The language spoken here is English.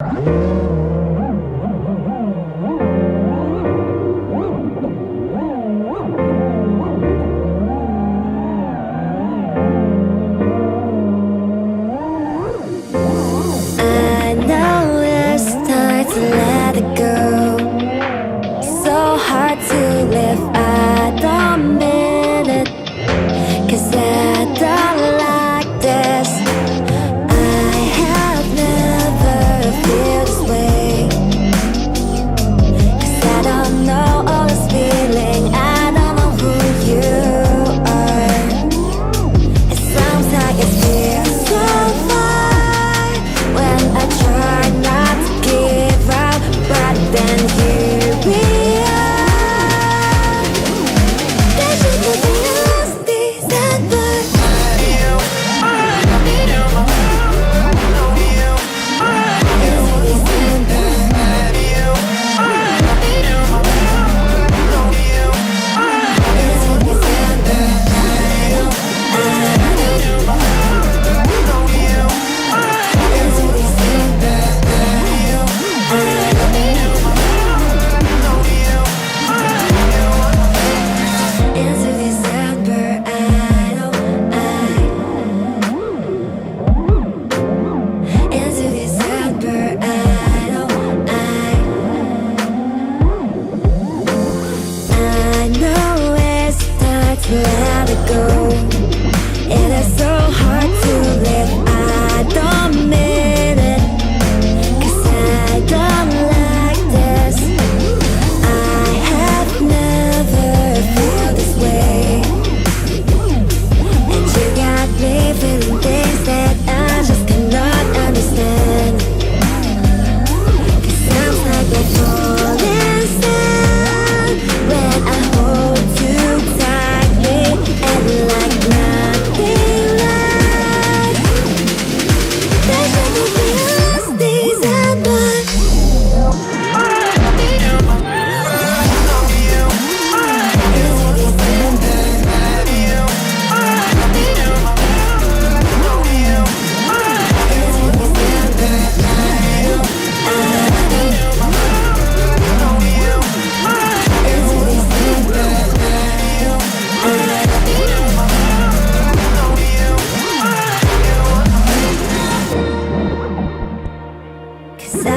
know it's time to let it go. So hard to live, I don't mean it, 'cause I don't like this. I have never felt this way, 'cause I don't know all this feeling, I don't know who you are. It sounds like it feels so far when I try not to give up, but then here we are. There's nothing else December. Into December, I know into December, I know I know it's time to let it go. It is so hard to live, I don't mean it, 'cause I don't like this. I have never felt this way, and you got me feeling things that I just cannot understand. 'Cause sounds like we're falling down when I hold you tightly, and like nothing like there's nothing else December. Cause I